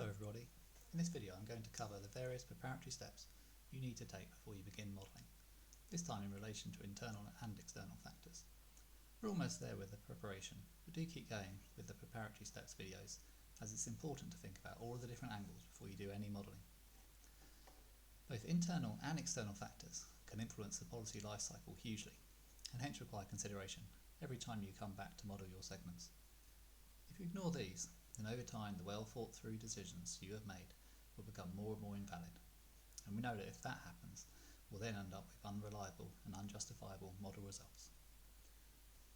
Hello everybody. In this video I'm going to cover the various preparatory steps you need to take before you begin modelling, this time in relation to internal and external factors. We're almost there with the preparation, but do keep going with the preparatory steps videos as it's important to think about all of the different angles before you do any modelling. Both internal and external factors can influence the policy life cycle hugely and hence require consideration every time you come back to model your segments. If you ignore these, then over time the well thought through decisions you have made will become more and more invalid, and we know that if that happens we'll then end up with unreliable and unjustifiable model results.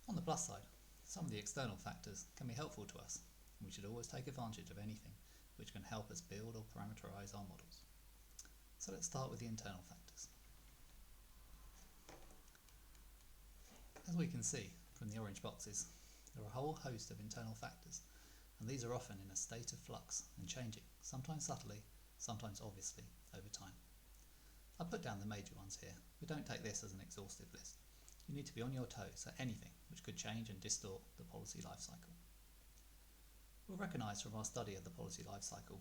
On the plus side, some of the external factors can be helpful to us, and we should always take advantage of anything which can help us build or parameterize our models. So let's start with the internal factors. As we can see from the orange boxes, there are a whole host of internal factors, and these are often in a state of flux and changing, sometimes subtly, sometimes obviously, over time. I'll put down the major ones here, but don't take this as an exhaustive list. You need to be on your toes at anything which could change and distort the policy life cycle. We'll recognise from our study of the policy life cycle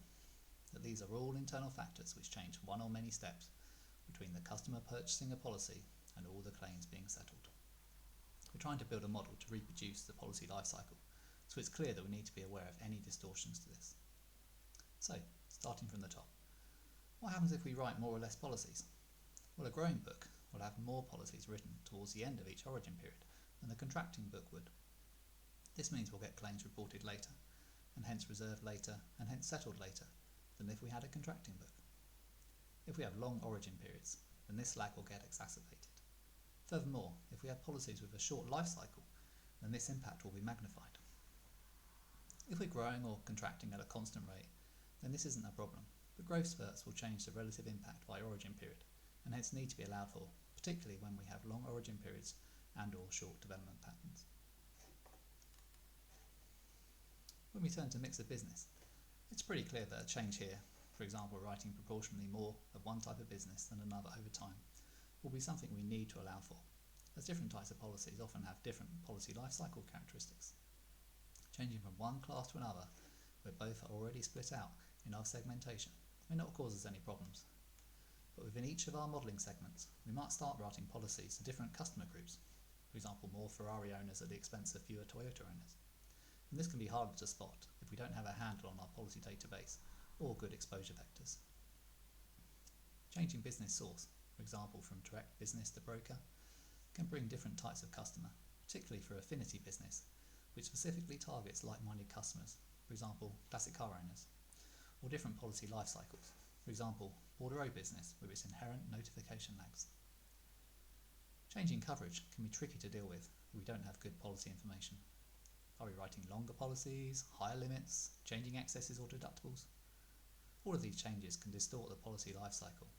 that these are all internal factors which change one or many steps between the customer purchasing a policy and all the claims being settled. We're trying to build a model to reproduce the policy life cycle, so it's clear that we need to be aware of any distortions to this. So, starting from the top, what happens if we write more or less policies? Well, a growing book will have more policies written towards the end of each origin period than a contracting book would. This means we'll get claims reported later, and hence reserved later, and hence settled later, than if we had a contracting book. If we have long origin periods, then this lag will get exacerbated. Furthermore, if we have policies with a short life cycle, then this impact will be magnified. If we're growing or contracting at a constant rate, then this isn't a problem, but growth spurts will change the relative impact by origin period, and hence need to be allowed for, particularly when we have long origin periods and or short development patterns. When we turn to mix of business, it's pretty clear that a change here, for example writing proportionally more of one type of business than another over time, will be something we need to allow for, as different types of policies often have different policy life cycle characteristics. Changing from one class to another, where both are already split out in our segmentation, may not cause us any problems. But within each of our modelling segments, we might start writing policies to different customer groups, for example more Ferrari owners at the expense of fewer Toyota owners. And this can be harder to spot if we don't have a handle on our policy database or good exposure vectors. Changing business source, for example from direct business to broker, can bring different types of customer, particularly for affinity business, which specifically targets like-minded customers, for example classic car owners, or different policy life cycles, for example bordereau business with its inherent notification lags. Changing coverage can be tricky to deal with if we don't have good policy information. Are we writing longer policies, higher limits, changing excesses or deductibles? All of these changes can distort the policy life cycle,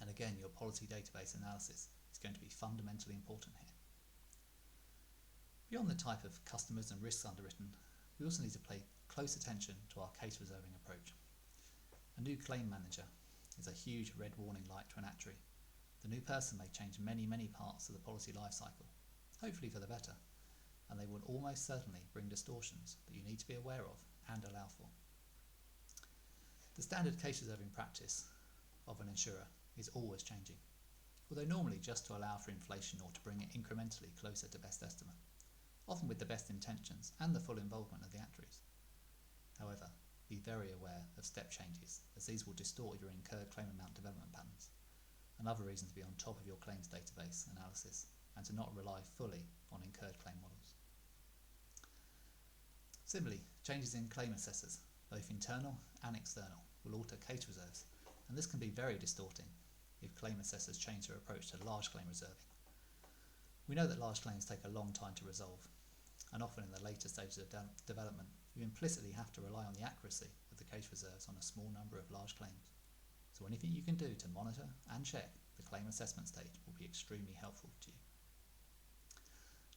and again your policy database analysis is going to be fundamentally important here. Beyond the type of customers and risks underwritten, we also need to pay close attention to our case reserving approach. A new claim manager is a huge red warning light to an actuary. The new person may change many parts of the policy life cycle, hopefully for the better, and they will almost certainly bring distortions that you need to be aware of and allow for. The standard case reserving practice of an insurer is always changing, although normally just to allow for inflation or to bring it incrementally closer to best estimate, often with the best intentions and the full involvement of the actuaries. However, be very aware of step changes, as these will distort your incurred claim amount development patterns, another reason to be on top of your claims database analysis and to not rely fully on incurred claim models. Similarly, changes in claim assessors, both internal and external, will alter case reserves, and this can be very distorting if claim assessors change their approach to large claim reserving. We know that large claims take a long time to resolve, and often in the later stages of development you implicitly have to rely on the accuracy of the case reserves on a small number of large claims. So anything you can do to monitor and check the claim assessment stage will be extremely helpful to you.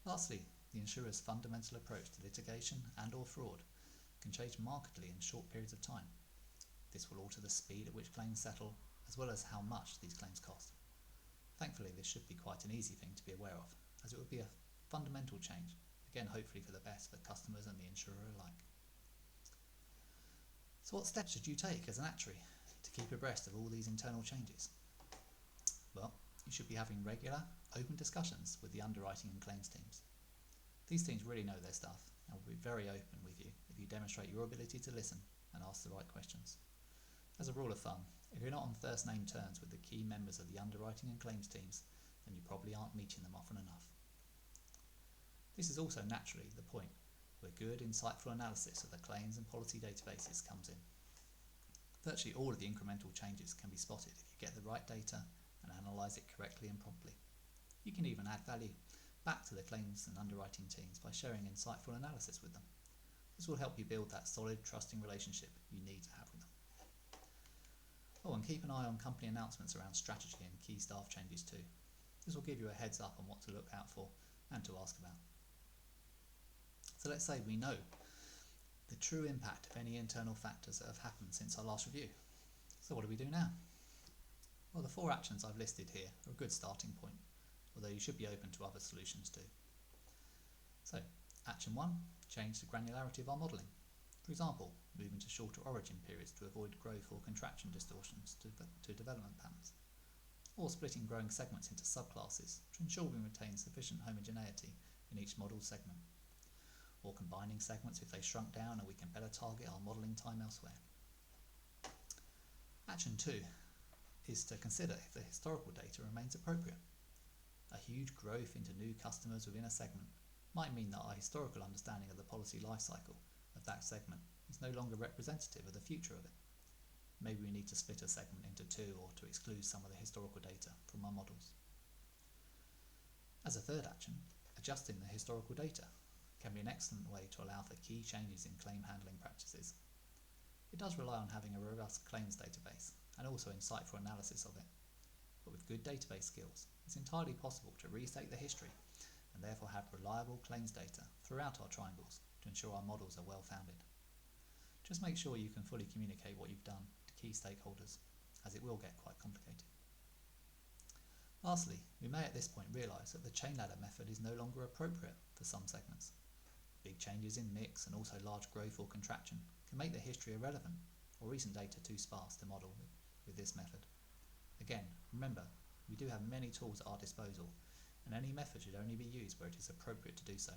Lastly, the insurer's fundamental approach to litigation and or fraud can change markedly in short periods of time. This will alter the speed at which claims settle, as well as how much these claims cost. Thankfully, this should be quite an easy thing to be aware of, as it would be a fundamental change, again hopefully for the best for customers and the insurer alike. So what steps should you take as an actuary to keep abreast of all these internal changes? Well, you should be having regular, open discussions with the underwriting and claims teams. These teams really know their stuff and will be very open with you if you demonstrate your ability to listen and ask the right questions. As a rule of thumb, if you're not on first name terms with the key members of the underwriting and claims teams, then you probably aren't meeting them often enough. This is also naturally the point where good, insightful analysis of the claims and policy databases comes in. Virtually all of the incremental changes can be spotted if you get the right data and analyse it correctly and promptly. You can even add value back to the claims and underwriting teams by sharing insightful analysis with them. This will help you build that solid, trusting relationship you need to have with them. Oh, and keep an eye on company announcements around strategy and key staff changes too. This will give you a heads up on what to look out for and to ask about. So let's say we know the true impact of any internal factors that have happened since our last review. So what do we do now? Well, the 4 actions I've listed here are a good starting point, although you should be open to other solutions too. So, action 1, change the granularity of our modelling. For example, moving to shorter origin periods to avoid growth or contraction distortions to development patterns, or splitting growing segments into subclasses to ensure we retain sufficient homogeneity in each model segment, or combining segments if they shrunk down and we can better target our modelling time elsewhere. Action 2 is to consider if the historical data remains appropriate. A huge growth into new customers within a segment might mean that our historical understanding of the policy lifecycle of that segment is no longer representative of the future of it. Maybe we need to split a segment into 2 or to exclude some of the historical data from our models. As a third action, adjusting the historical data can be an excellent way to allow for key changes in claim handling practices. It does rely on having a robust claims database and also insightful analysis of it, but with good database skills, it's entirely possible to restate the history and therefore have reliable claims data throughout our triangles to ensure our models are well founded. Just make sure you can fully communicate what you've done to key stakeholders, as it will get quite complicated. Lastly, we may at this point realise that the chain ladder method is no longer appropriate for some segments. Big changes in mix and also large growth or contraction can make the history irrelevant or recent data too sparse to model with this method. Again, remember, we do have many tools at our disposal, and any method should only be used where it is appropriate to do so.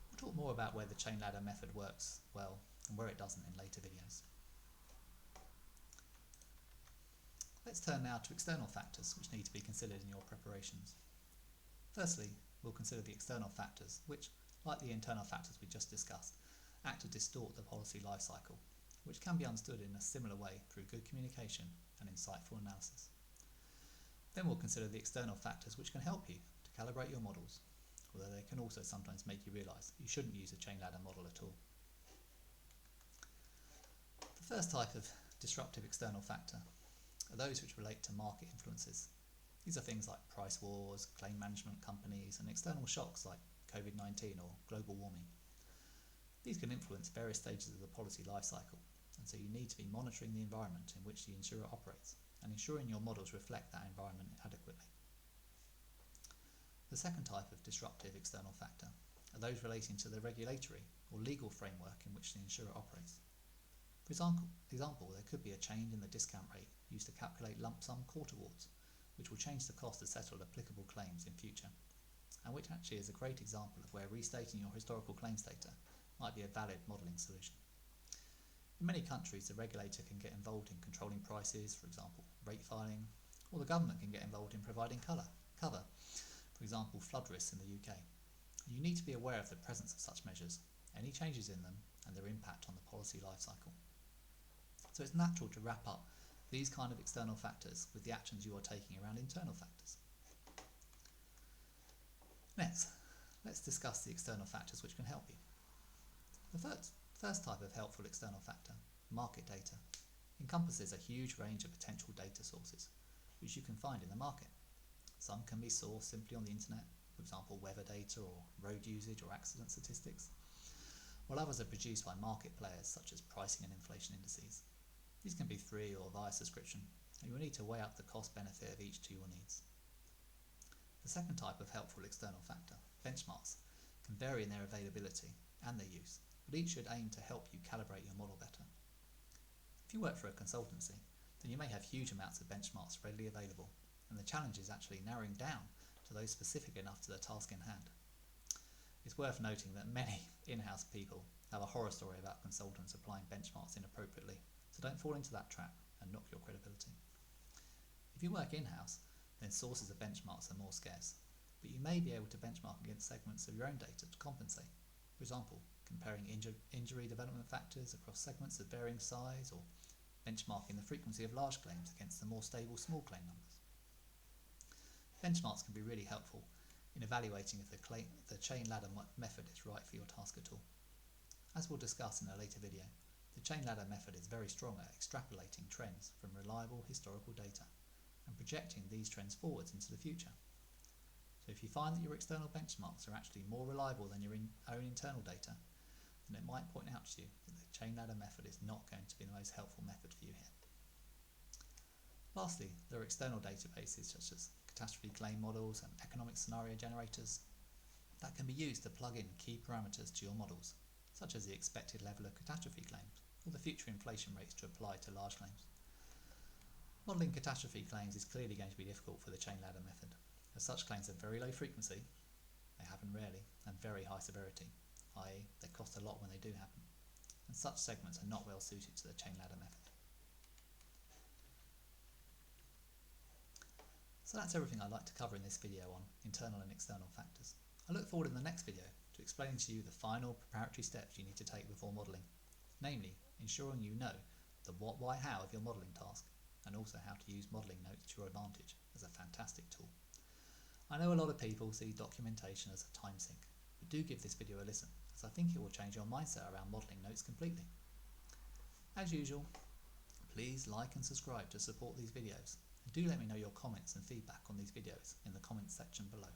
We'll talk more about where the chain ladder method works well and where it doesn't in later videos. Let's turn now to external factors which need to be considered in your preparations. Firstly, we'll consider the external factors which, like the internal factors we just discussed, act to distort the policy life cycle, which can be understood in a similar way through good communication and insightful analysis. Then we'll consider the external factors which can help you to calibrate your models, although they can also sometimes make you realise you shouldn't use a chain ladder model at all. The first type of disruptive external factor are those which relate to market influences. These are things like price wars, claim management companies, and external shocks like COVID-19 or global warming. These can influence various stages of the policy life cycle, and so you need to be monitoring the environment in which the insurer operates and ensuring your models reflect that environment adequately. The second type of disruptive external factor are those relating to the regulatory or legal framework in which the insurer operates. For example, there could be a change in the discount rate used to calculate lump sum court awards, which will change the cost to settle applicable claims in future, and which actually is a great example of where restating your historical claims data might be a valid modelling solution. In many countries, the regulator can get involved in controlling prices, for example, rate filing, or the government can get involved in providing cover, for example, flood risks in the UK. You need to be aware of the presence of such measures, any changes in them, and their impact on the policy life cycle. So it's natural to wrap up these kind of external factors with the actions you are taking around internal factors. Next, let's discuss the external factors which can help you. The first type of helpful external factor, market data, encompasses a huge range of potential data sources which you can find in the market. Some can be sourced simply on the internet, for example weather data or road usage or accident statistics, while others are produced by market players such as pricing and inflation indices. These can be free or via subscription, and you will need to weigh up the cost-benefit of each to your needs. The second type of helpful external factor, benchmarks, can vary in their availability and their use, but each should aim to help you calibrate your model better. you work for a consultancy, then you may have huge amounts of benchmarks readily available, and the challenge is actually narrowing down to those specific enough to the task in hand. It's worth noting that many in-house people have a horror story about consultants applying benchmarks inappropriately, so don't fall into that trap and knock your credibility. If you work in-house, then sources of benchmarks are more scarce, but you may be able to benchmark against segments of your own data to compensate. For example, comparing injury development factors across segments of varying size, or benchmarking the frequency of large claims against the more stable small claim numbers. Benchmarks can be really helpful in evaluating if the chain ladder method is right for your task at all. As we'll discuss in a later video, the chain ladder method is very strong at extrapolating trends from reliable historical data and projecting these trends forwards into the future. So if you find that your external benchmarks are actually more reliable than your own internal data, then it might point out to you that the chain ladder method is not going to be the most helpful method for you here. Lastly, there are external databases such as catastrophe claim models and economic scenario generators that can be used to plug in key parameters to your models, such as the expected level of catastrophe claims or the future inflation rates to apply to large claims. Modelling catastrophe claims is clearly going to be difficult for the chain ladder method, as such claims have very low frequency, they happen rarely, and very high severity, i.e. they cost a lot when they do happen, and such segments are not well suited to the chain ladder method. So that's everything I'd like to cover in this video on internal and external factors. I look forward in the next video to explaining to you the final preparatory steps you need to take before modelling, namely ensuring you know the what, why, how of your modelling task, and also how to use modelling notes to your advantage as a fantastic tool. I know a lot of people see documentation as a time sink, but do give this video a listen, as I think it will change your mindset around modelling notes completely. As usual, please like and subscribe to support these videos, and do let me know your comments and feedback on these videos in the comments section below.